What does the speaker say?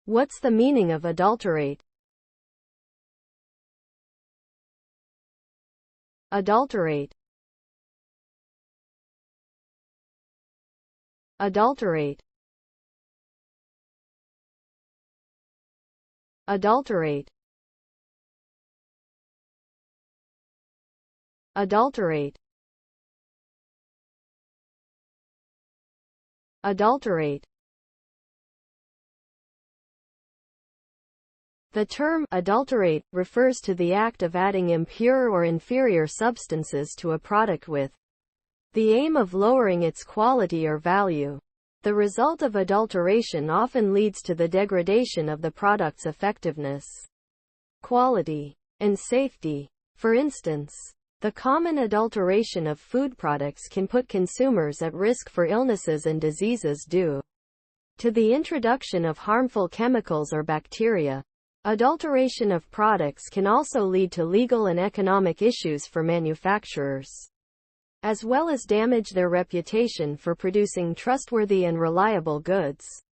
What's the meaning of adulterate? Adulterate. Adulterate. Adulterate. Adulterate. Adulterate. The term adulterate refers to the act of adding impure or inferior substances to a product with the aim of lowering its quality or value. The result of adulteration often leads to the degradation of the product's effectiveness, quality, and safety. For instance, the common adulteration of food products can put consumers at risk for illnesses and diseases due to the introduction of harmful chemicals or bacteria. Adulteration of products can also lead to legal and economic issues for manufacturers, as well as damage their reputation for producing trustworthy and reliable goods.